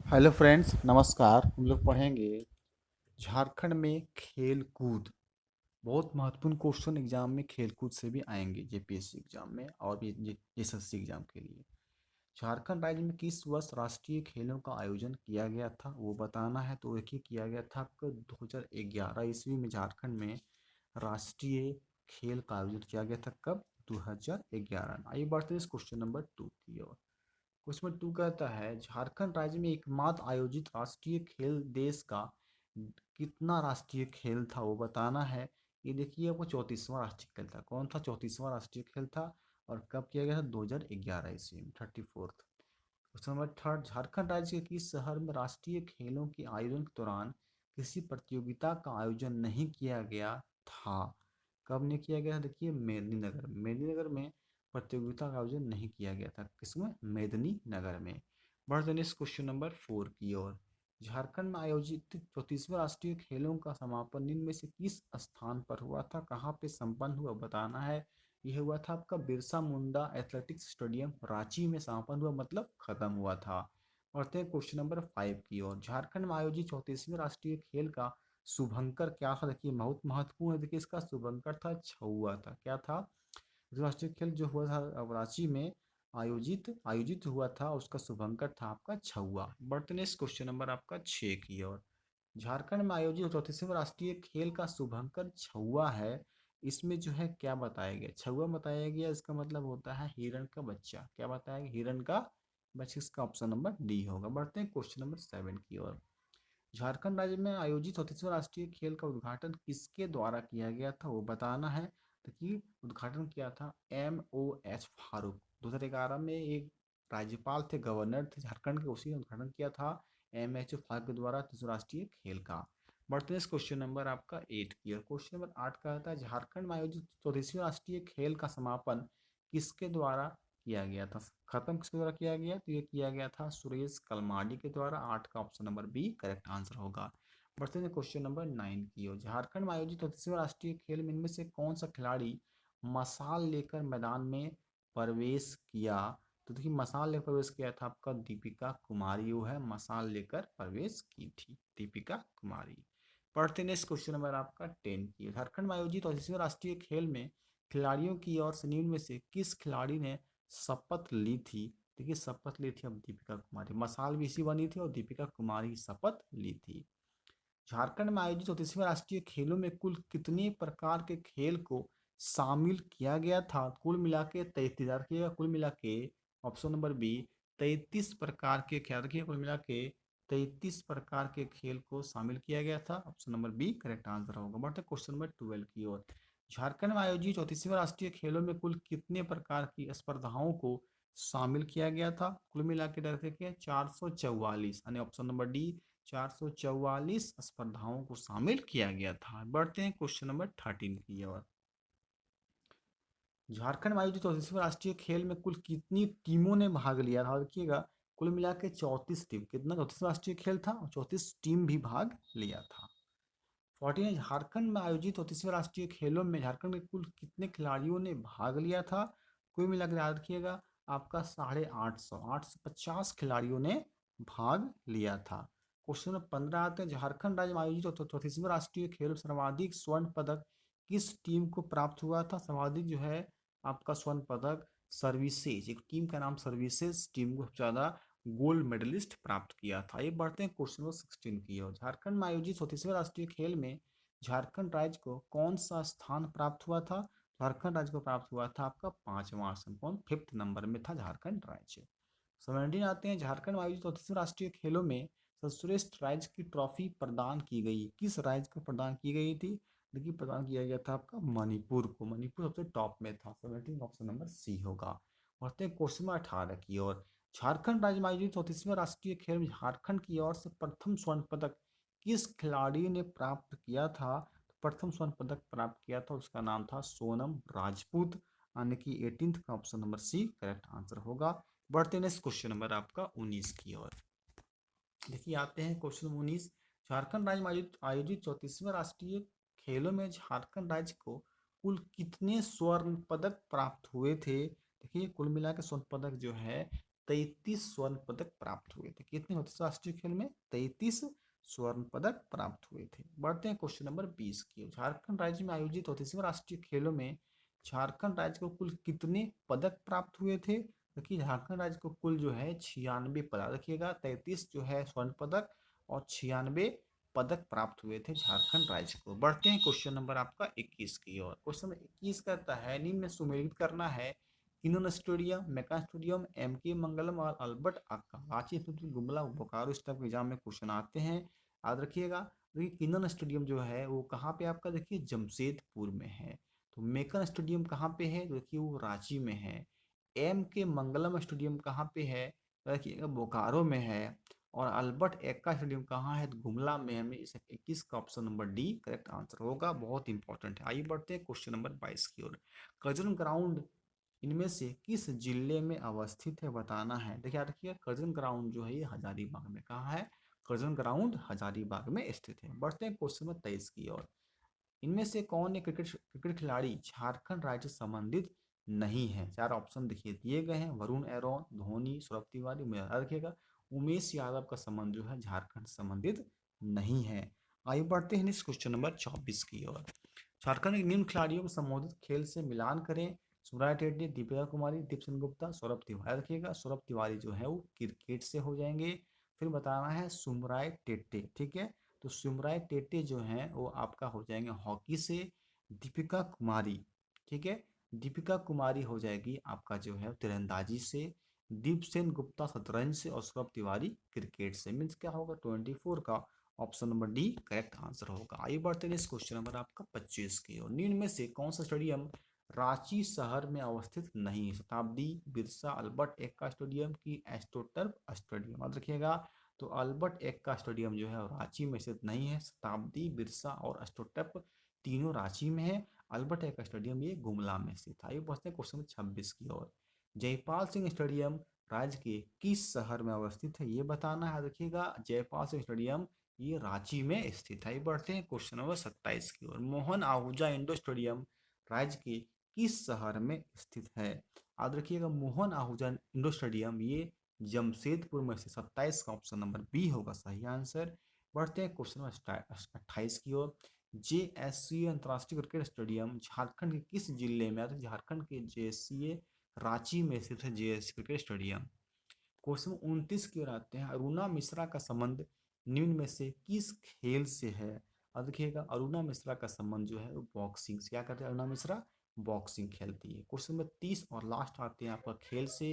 Hello friends, नमस्कार। हम लोग पढ़ेंगे झारखंड में खेल कूद। बहुत महत्वपूर्ण क्वेश्चन एग्जाम में खेल कूद से भी आएंगे, जेपीएससी एग्जाम में और भी एसएससी एग्जाम के लिए। झारखंड राज्य में किस वर्ष राष्ट्रीय खेलों का आयोजन किया गया था वो बताना है। तो एक ही किया गया था आपको 2011 ईस्वी में झारखंड में राष्ट्रीय खेल का आयोजन किया गया था। कब? 2011। आइए बढ़ते हैं इस क्वेश्चन नंबर 2 की ओर। क्वेश्चन 2 कहता है झारखंड राज्य में एकमात्र आयोजित राष्ट्रीय खेल देश का कितना राष्ट्रीय खेल था वो बताना है। ये देखिए, वो 34वां राष्ट्रीय खेल था। कौन था 34वां राष्ट्रीय खेल था और कब किया गया था? 2011 ईस्वी में, 34th। क्वेश्चन नंबर 3, झारखंड राज्य के किस शहर में राष्ट्रीय खेलों के आयोजन के दौरान किसी प्रतियोगिता का आयोजन नहीं किया गया था? कब नहीं किया गया? देखिए, मेदिनीनगर। मेदिनीनगर में प्रतियोगिता का आयोजन नहीं किया गया था। किसमें? मेदिनीनगर में। बढ़ते हैं क्वेश्चन नंबर 4 की ओर। झारखंड में आयोजित 34वें राष्ट्रीय खेलों का समापन निम्न में से किस स्थान पर हुआ था? कहाँ पे संपन्न हुआ बताना है। यह हुआ था आपका बिरसा मुंडा एथलेटिक्स स्टेडियम, रांची में समापन हुआ, मतलब खत्म हुआ था। बढ़ते हैं क्वेश्चन नंबर 5 की ओर। झारखंड में आयोजित 34वें राष्ट्रीय खेल का शुभंकर क्या था? देखिए, बहुत महत्वपूर्ण है। देखिए, इसका शुभंकर था छुआ था। क्या था? राष्ट्रीय खेल जो हुआ था रांची में आयोजित हुआ था, उसका शुभंकर था आपका छुआ। बढ़ते हैं क्वेश्चन नंबर आपका 6 की ओर। झारखंड में आयोजित 34वें राष्ट्रीय खेल का शुभंकर छुआ है। इसमें जो है क्या बताया गया? छुआ बताया गया, इसका मतलब होता है हिरण का बच्चा। क्या बताया गया? हिरण का बच्चा। इसका ऑप्शन नंबर डी होगा। बढ़ते हैं क्वेश्चन नंबर 7 की ओर। झारखंड राज्य में आयोजित 34वें राष्ट्रीय खेल का उद्घाटन किसके द्वारा किया गया था वो बताना है। देखिए, उद्घाटन किया था MOH फारूक। 2011 में एक राज्यपाल थे, गवर्नर थे झारखंड के, उसी ने उद्घाटन किया था MH फारूक के द्वारा 34वें राष्ट्रीय खेल का। बढ़ते हैं क्वेश्चन नंबर आपका 8 की और क्वेश्चन नंबर 8 का आता है झारखंड में आयोजित 34वें राष्ट्रीय खेल का समापन किसके द्वारा किया गया था? खत्म किसके द्वारा किया गया? तो ये किया गया था सुरेश कलमाडी के द्वारा। 8 का option number B correct answer होगा। बढ़ते हैं क्वेश्चन नंबर 9 की ओर। झारखंड में आयोजित 34वें राष्ट्रीय खेल में इनमें से कौन सा खिलाड़ी मशाल लेकर मैदान में प्रवेश किया? तो देखिए, मशाल लेकर प्रवेश किया था आपका दीपिका कुमारी। वो है मशाल लेकर प्रवेश की थी, दीपिका कुमारी। पढ़ते नेक्स्ट क्वेश्चन नंबर आपका 10 की। झारखंड में आयोजित 34वें राष्ट्रीय खेल में खिलाड़ियों की ओर से निम्न में से किस खिलाड़ी ने शपथ ली थी? देखिए, शपथ ली थी अब दीपिका कुमारी। मशाल भी इसी बनी थी और दीपिका कुमारी शपथ ली थी। झारखंड में आयोजित 34वें राष्ट्रीय खेलों में कुल कितने प्रकार के खेल को शामिल किया गया था? कुल मिला के 33। रखिएगा, कुल मिला के ऑप्शन नंबर बी 33 प्रकार के खेल। रखिए, कुल मिला के 33 प्रकार के खेल को शामिल किया गया था। Option number B correct answer होगा। बढ़ते क्वेश्चन नंबर 12 की ओर। झारखंड में आयोजित 34वें राष्ट्रीय खेलों में कुल कितने प्रकार की स्पर्धाओं को शामिल किया गया था? कुल मिला के देखिए 444, यानी ऑप्शन नंबर डी 444 स्पर्धाओं को शामिल किया गया था। बढ़ते हैं क्वेश्चन नंबर 13 की ओर। झारखंड में आयोजित 34वें राष्ट्रीय खेल में कुल कितनी टीमों ने भाग लिया था? देखिएगा, कुल मिला के 34 टीम। कितना? 34वां राष्ट्रीय खेल था और 34 टीम भी भाग लिया था। 14, झारखंड में आयोजित 34वें राष्ट्रीय खेलों में झारखंड के कुल कितने खिलाड़ियों ने भाग लिया था? कुल मिलाकर याद रखिएगा आपका 850, 850 खिलाड़ियों ने भाग लिया था। क्वेश्चन नंबर 15 आते हैं। झारखंड राज्य में आयोजित 34वें राष्ट्रीय खेल में सर्वाधिक स्वर्ण पदक किस टीम को प्राप्त हुआ था? सर्वाधिक जो है आपका स्वर्ण पदक सर्विसेज, एक टीम का नाम सर्विसेज टीम को सबसे ज्यादा गोल्ड मेडलिस्ट प्राप्त किया था। ये बढ़ते हैं क्वेश्चन नंबर 16 की ओर। झारखंड में आयोजित 34वें राष्ट्रीय खेल में झारखंड राज्य को कौन सा स्थान प्राप्त हुआ था? झारखंड राज्य को प्राप्त हुआ था आपका 5वां स्थान। कौन? 5th नंबर में था झारखंड राज्य। 17 आते हैं। झारखंड में आयोजित 34वें राष्ट्रीय खेलों में सर्वश्रेष्ठ राज्य की ट्रॉफी प्रदान की गई। किस राज्य को प्रदान की गई थी? देखिए, प्रदान किया गया था आपका मणिपुर को। मणिपुर सबसे टॉप में था। 17 ऑप्शन नंबर सी होगा। बढ़ते हैं क्वेश्चन नंबर 18 की ओर। झारखंड राज्य में आयोजित 34वें राष्ट्रीय खेल में झारखंड की ओर से प्रथम स्वर्ण पदक किस खिलाड़ी ने प्राप्त किया था? तो प्रथम स्वर्ण पदक प्राप्त किया था, उसका नाम था सोनम राजपूत, यानी कि 18th का option number C correct answer होगा। बढ़ते नेक्स्ट क्वेश्चन नंबर आपका 19 की ओर। देखिए, आते हैं क्वेश्चन 19। झारखंड राज्य में आयोजित 34वें राष्ट्रीय खेलों में झारखंड राज्य को कुल कितने स्वर्ण पदक प्राप्त हुए थे? देखिए, कुल मिला के स्वर्ण पदक जो है 33 स्वर्ण पदक प्राप्त हुए थे। कितने होते थे राष्ट्रीय खेल में? 33 स्वर्ण पदक प्राप्त हुए थे। बढ़ते हैं क्वेश्चन नंबर 20 की। झारखंड राज्य में आयोजित होते समय राष्ट्रीय खेलों में झारखंड राज्य को कुल कितने पदक प्राप्त हुए थे? देखिए झारखंड राज्य को कुल जो है 96 पदक, रखिएगा 33 जो है स्वर्ण पदक और 96 पदक प्राप्त हुए थे झारखंड राज्य को। बढ़ते हैं क्वेश्चन नंबर आपका 21 की ओर। क्वेश्चन नंबर 21 कहता है निम्न में सुमेलित करना है किन्नौर स्टेडियम, मेका स्टेडियम, एमके मंगलम और अल्बर्ट आका, रांची, गुमला, बोकारो इस टाइप के एग्जाम में क्वेश्चन आते हैं, याद रखिएगा। देखिए किन्नौर स्टेडियम जो है वो कहाँ पे आपका, देखिए जमशेदपुर में है। तो मेकन स्टेडियम कहाँ पे है? देखिए वो रांची में है। एम के मंगलम स्टेडियम कहाँ पे है? देखिएगा बोकारो में है। और अल्बर्ट एक्का स्टेडियम कहाँ है? तो गुमला में है। हमें इस 21 का option number D correct answer होगा, बहुत इंपॉर्टेंट है। आइए बढ़ते हैं क्वेश्चन नंबर 22 की ओर। कर्जन ग्राउंड इनमें से किस जिले में अवस्थित है बताना है। देखिए याद रखिए कर्जन ग्राउंड जो है ये हजारीबाग में, कहाँ है? कर्जन ग्राउंड हजारीबाग में स्थित है। बढ़ते हैं क्वेश्चन नंबर 23 की ओर। इनमें से कौन एक क्रिकेट खिलाड़ी झारखंड राज्य से संबंधित नहीं है? चार ऑप्शन देखिए दिए गए हैं, वरुण एरोन, धोनी, सौरभ तिवारी, याद रखिएगा उमेश यादव का संबंध जो है झारखंड से संबंधित नहीं है। आगे बढ़ते हैं नेक्स्ट क्वेश्चन नंबर 24 की ओर। झारखंड के निम्न खिलाड़ियों को संबोधित खेल से मिलान करें। सुराय टेड्डी, दीपिका कुमारी, दीपसेन गुप्ता, सौरभ तिवारी, रखिएगा सौरभ तिवारी जो है वो क्रिकेट से हो जाएंगे। फिर बताना है सुमराय टेट्टे, ठीक है। तो सुमराय टेट्टे जो है वो आपका हो जाएंगे हॉकी से। दीपिका कुमारी, ठीक है, दीपिका कुमारी हो जाएगी आपका जो है तीरंदाजी से। दीपसेन गुप्ता शतरंज से और सौरभ तिवारी क्रिकेट से। मीन्स क्या होगा 24 का option number D correct answer होगा। आइए बढ़ते हैं इस क्वेश्चन नंबर आपका 25 की ओर। निम्न में से कौन सा स्टेडियम रांची शहर में अवस्थित नहीं है? शताब्दी, बिरसा, अल्बर्ट एक्का स्टेडियम की एस्ट्रोटर्फ स्टेडियम, याद रखिएगा। तो अल्बर्ट एक्का स्टेडियम जो है रांची में स्थित नहीं है। शताब्दी, बिरसा और एस्ट्रोटर्फ तीनों रांची में है। अल्बर्ट एक्का स्टेडियम ये गुमला में स्थित है। आइए बढ़ते हैं क्वेश्चन नंबर 26 की ओर। जयपाल सिंह स्टेडियम राज्य के किस शहर में अवस्थित है ये बताना है। देखिएगा जयपाल सिंह स्टेडियम ये रांची में स्थित है। बढ़ते हैं क्वेश्चन नंबर 27 की ओर। मोहन आहूजा इंडोर स्टेडियम राज्य के किस शहर में स्थित है? याद रखिएगा मोहन आहूजा इंडोर स्टेडियम ये जमशेदपुर में से। 27 का ऑप्शन नंबर बी होगा सही आंसर। बढ़ते हैं क्वेश्चन नंबर 28 की ओर। JSCA अंतर्राष्ट्रीय क्रिकेट स्टेडियम झारखंड के किस जिले में? झारखंड के JSCA रांची में स्थित है JSCA क्रिकेट स्टेडियम। क्वेश्चन 29 की ओर आते हैं। अरुणा मिश्रा का संबंध निम्न में से किस खेल से है? अब देखिएगा अरुणा मिश्रा का संबंध जो है वो बॉक्सिंग से। क्या करते हैं अरुणा मिश्रा? बॉक्सिंग खेलती है। क्वेश्चन नंबर 30 और लास्ट आते हैं आपका खेल से।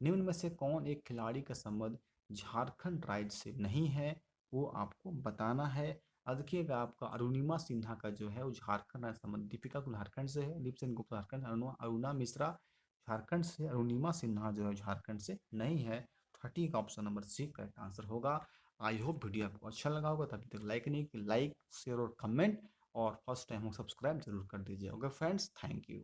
निम्न में से कौन एक खिलाड़ी का संबंध झारखंड राज्य से नहीं है? वो आपको बताना है। अब देखिएगा आपका अरुणिमा सिन्हा का जो है वो झारखंड राज्य संबंध। दीपिका को झारखंड से है, दीपसेन गुप्ता झारखंड, अरुणा मिश्रा झारखंड से, अरुणिमा सिन्हा जो है झारखंड से नहीं है। 30 का option number C correct answer होगा। आई होप वीडियो आपको अच्छा लगा होगा। तभी तक लाइक नहीं कि लाइक शेयर और कमेंट और फर्स्ट टाइम हो सब्सक्राइब जरूर कर दीजिए। Okay friends, thank you.